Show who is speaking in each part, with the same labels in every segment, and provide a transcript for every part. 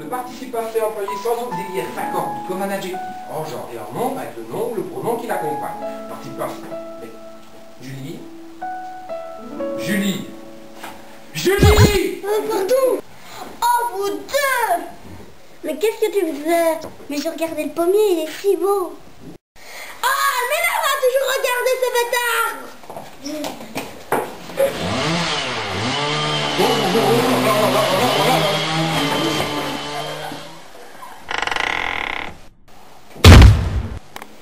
Speaker 1: Le participe passé employé sans autre délire s'accorde comme un adjectif en genre et en nombre avec le nom ou le pronom qui l'accompagne. Participe passé. Julie. Julie. Julie.
Speaker 2: Pardon. Oh, vous deux. Mais qu'est-ce que tu faisais? Mais je regardais le pommier, il est si beau. Ah, mais là, on va toujours regarder ce bâtard.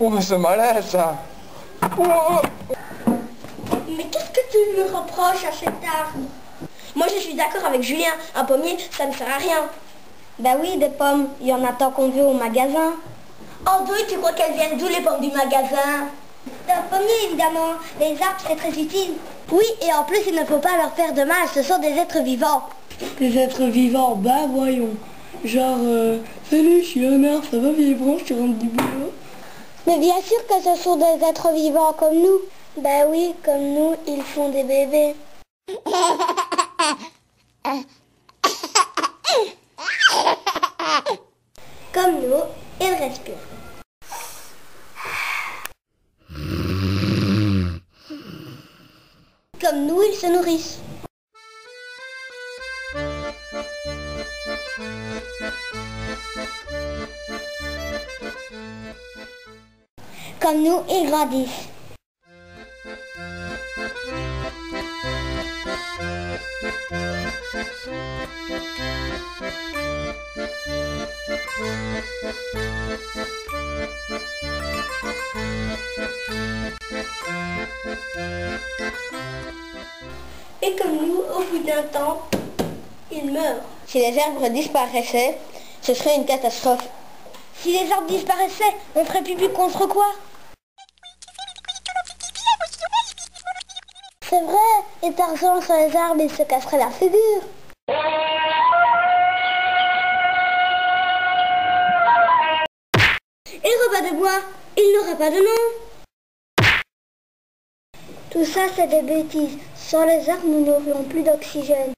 Speaker 1: Oh, mais c'est malin ça. Oh.
Speaker 2: Mais qu'est-ce que tu me reproches à cet arbre? Moi je suis d'accord avec Julien, un pommier ça ne sert à rien. Bah oui, des pommes, il y en a tant qu'on veut au magasin. Oh oui, tu crois qu'elles viennent d'où les pommes du magasin? D'un pommier évidemment, les arbres c'est très utile. Oui, et en plus il ne faut pas leur faire de mal, ce sont des êtres vivants.
Speaker 3: Des êtres vivants, bah voyons. Genre, salut, je suis un arbre, ça va vieille branche, tu rentres du boulot?
Speaker 2: Mais bien sûr que ce sont des êtres vivants comme nous. Bah oui, comme nous, ils font des bébés. Comme nous, ils respirent. Comme nous, ils se nourrissent. Comme nous, ils grandissent. Et comme nous, au bout d'un temps, ils meurent. Si les arbres disparaissaient, ce serait une catastrophe. Si les arbres disparaissaient, on ferait pipi contre quoi? C'est vrai, et Tarzan sur les arbres, il se casserait la figure. Et le repas de bois, il n'aurait pas de nom. Tout ça, c'est des bêtises. Sans les arbres, nous n'aurions plus d'oxygène.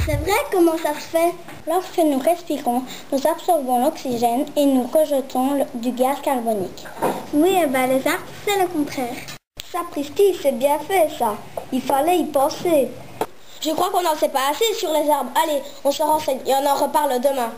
Speaker 2: C'est vrai, comment ça se fait? Lorsque nous respirons, nous absorbons l'oxygène et nous rejetons du gaz carbonique. Oui, et ben les arbres, c'est le contraire. Sapristi, c'est bien fait ça. Il fallait y penser. Je crois qu'on n'en sait pas assez sur les arbres. Allez, on se renseigne et on en reparle demain.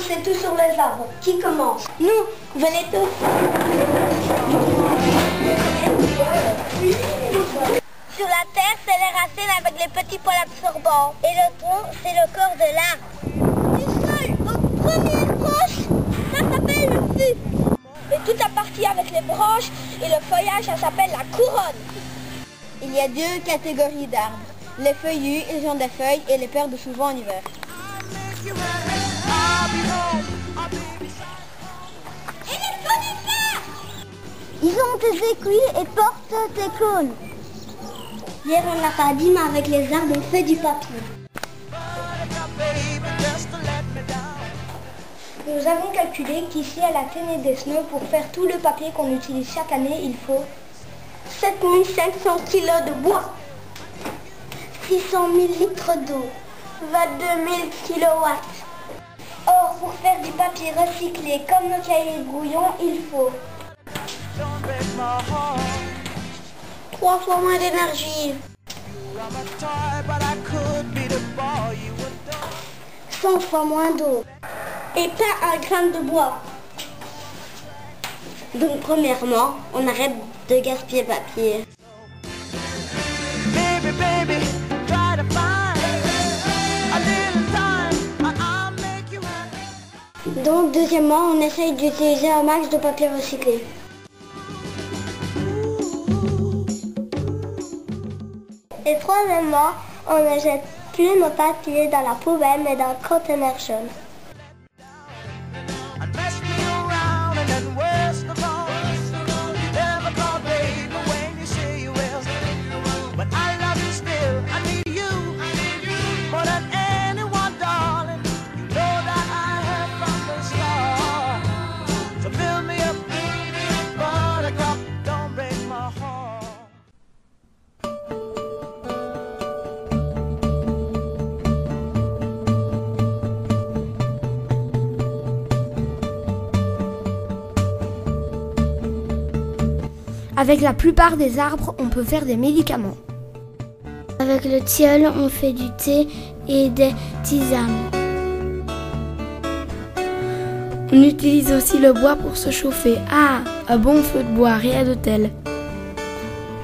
Speaker 2: C'est tout sur les arbres. Qui commence? Nous, venez tous. Sur la terre, c'est les racines avec les petits poils absorbants. Et le tronc, c'est le corps de l'arbre. Du sol aux premières branches, ça s'appelle le fût. Et toute la partie avec les branches et le feuillage, ça s'appelle la couronne. Il y a deux catégories d'arbres. Les feuillus, ils ont des feuilles et les perdent souvent en hiver. Et les conifères! Ils ont des aiguilles et portent des cônes. Hier on l'a pas dit, mais avec les arbres on fait du papier. Nous avons calculé qu'ici à la Ténée des Snows, pour faire tout le papier qu'on utilise chaque année, il faut 7500 kg de bois, 600 000 litres d'eau, 22 000 kilowatts. Or, pour faire du papier recyclé comme nos cahiers de brouillon, il faut 3 fois moins d'énergie, 100 fois moins d'eau et pas un grain de bois. Donc, premièrement, on arrête de gaspiller papier. Donc, deuxièmement, on essaye d'utiliser un max de papier recyclé. Et troisièmement, on ne jette plus nos papiers dans la poubelle, mais dans le conteneur jaune.
Speaker 4: Avec la plupart des arbres, on peut faire des médicaments.
Speaker 5: Avec le tilleul, on fait du thé et des tisanes.
Speaker 4: On utilise aussi le bois pour se chauffer. Ah, un bon feu de bois, rien de tel.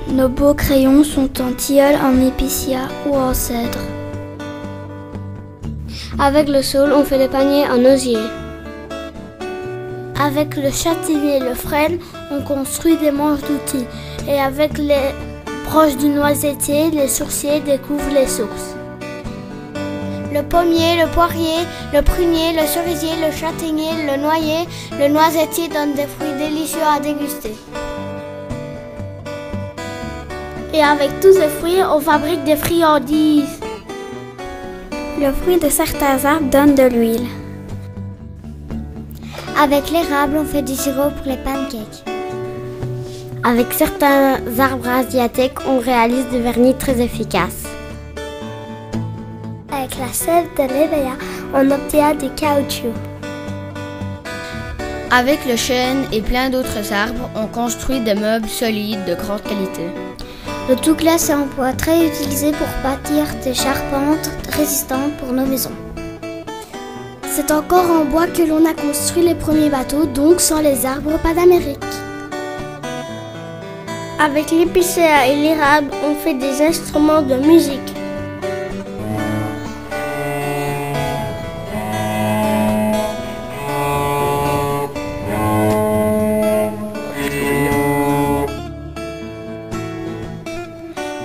Speaker 5: Nos beaux crayons sont en tilleul, en épicéa ou en cèdre.
Speaker 6: Avec le saule, on fait des paniers en osier.
Speaker 5: Avec le châtaignier et le frêne, on construit des manches d'outils. Et avec les branches du noisetier, les sourciers découvrent les sources.
Speaker 6: Le pommier, le poirier, le prunier, le cerisier, le châtaignier, le noyer, le noisetier donnent des fruits délicieux à déguster.
Speaker 5: Et avec tous ces fruits, on fabrique des friandises.
Speaker 6: Le fruit de certains arbres donne de l'huile. Avec l'érable, on fait du sirop pour les pancakes. Avec certains arbres asiatiques, on réalise des vernis très efficaces.
Speaker 2: Avec la sève de l'hévéa, on obtient du caoutchouc.
Speaker 4: Avec le chêne et plein d'autres arbres, on construit des meubles solides de grande qualité.
Speaker 6: Le Douglas est en bois très utilisé pour bâtir des charpentes résistantes pour nos maisons.
Speaker 5: C'est encore en bois que l'on a construit les premiers bateaux, donc sans les arbres, pas d'Amérique.
Speaker 2: Avec l'épicéa et l'érable, on fait des instruments de musique.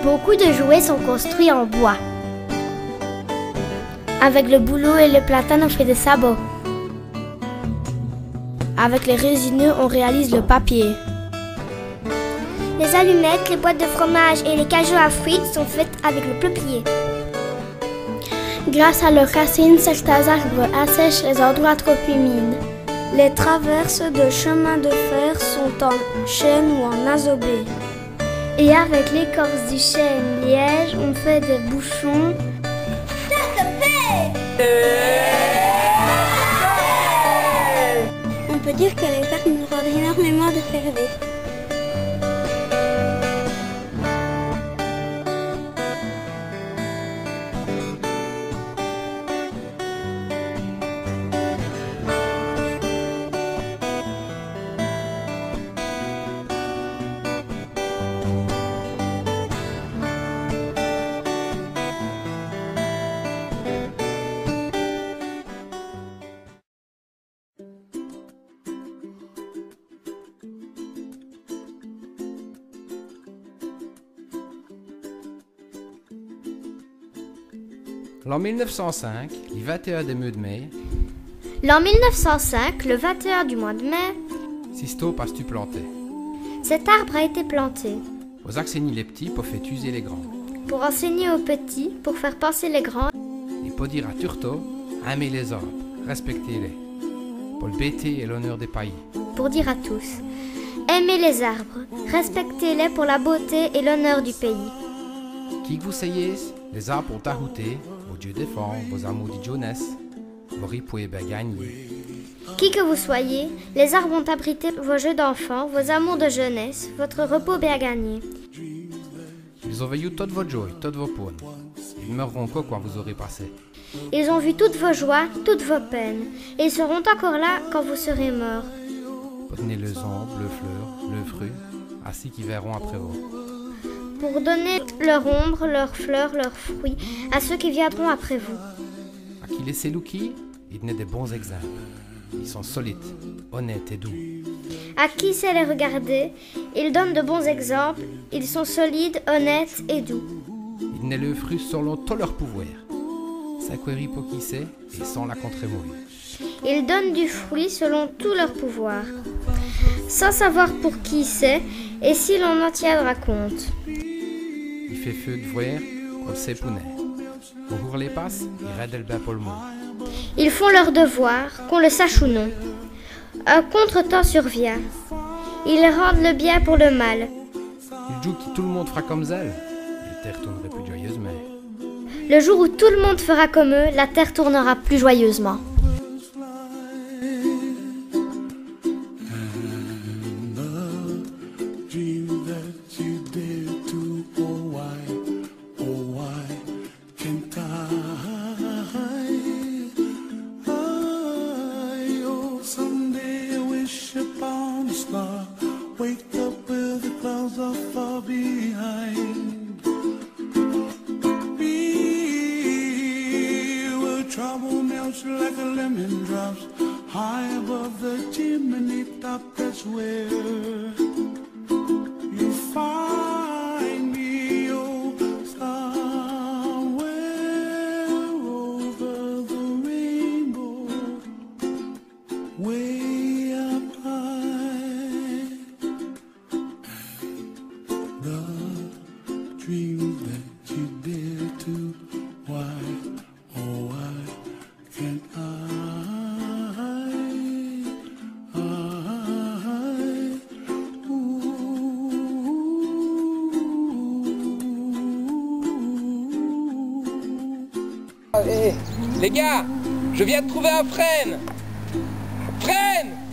Speaker 6: Beaucoup de jouets sont construits en bois.
Speaker 5: Avec le bouleau et le platane, on fait des sabots.
Speaker 4: Avec les résineux, on réalise le papier.
Speaker 2: Les allumettes, les boîtes de fromage et les cajots à fruits sont faites avec le peuplier.
Speaker 5: Grâce à leurs racines, certains arbres assèchent les endroits trop humides.
Speaker 2: Les traverses de chemin de fer sont en chêne ou en azobé.
Speaker 5: Et avec l'écorce du chêne liège, on fait des bouchons.
Speaker 2: On peut dire que les arbres nous rendent énormément de service.
Speaker 1: L'an 1905, le 21 de mai,
Speaker 6: L'an 1905, le 21 du mois de mai,
Speaker 1: Sisto passe tu plantais.
Speaker 6: cet arbre a été planté
Speaker 1: Aux accennis les petits pour faire user les grands.
Speaker 6: pour enseigner aux petits, pour faire penser les grands.
Speaker 1: Et pour dire à Turto, aimez les arbres, respectez-les. Pour le bêter et l'honneur des pays.
Speaker 6: Pour dire à tous, aimez les arbres, respectez-les pour la beauté et l'honneur du pays.
Speaker 1: Qui que vous soyez, les arbres ont ajouté vos dieux défendent, vos amours de jeunesse, vos ripoux et gagner.
Speaker 6: Qui que vous soyez, les arbres ont abrité vos jeux d'enfants, vos amours de jeunesse, votre repos bien gagné.
Speaker 1: Ils ont veillé toute votre joie, toutes vos peines. Ils mourront encore quand vous aurez passé.
Speaker 6: Ils ont vu toutes vos joies, toutes vos peines, et ils seront encore là quand vous serez morts.
Speaker 1: Prenez les arbres, le fleur, le fruit, ainsi qu'ils verront après vous.
Speaker 6: Pour donner leur ombre, leurs fleurs, leurs fruits à ceux qui viendront après vous.
Speaker 1: À qui laissez Luki, ils donnaient des bons exemples. Ils sont solides, honnêtes et doux.
Speaker 6: À qui sait les regarder, ils donnent de bons exemples, ils sont solides, honnêtes et doux.
Speaker 1: donnaient le fruit selon tout leur pouvoir. Saqueri pour qui c'est et sans la contre-mourir.
Speaker 6: Ils donnent du fruit selon tout leur pouvoir, sans savoir pour qui c'est et si l'on en tiendra compte.
Speaker 1: Il fait feu de voir qu'on sait pouner. Au jour les passe, il raide le bas pour le monde.
Speaker 6: Ils font leur devoir, qu'on le sache ou non. Un contretemps survient. Ils rendent le bien pour le mal.
Speaker 1: Il joue que tout le monde fera comme elle. La terre tournerait plus joyeusement.
Speaker 6: Le jour où tout le monde fera comme eux, la terre tournera plus joyeusement.
Speaker 7: Wake up where the clouds are far behind. Be where trouble melts like a lemon drops high above the chimney top. That's where you find me, oh, somewhere over the rainbow, way up high. The dream that you dare to, why, oh why can't I,
Speaker 1: Hey, les gars, je viens de trouver un frêne. Frêne!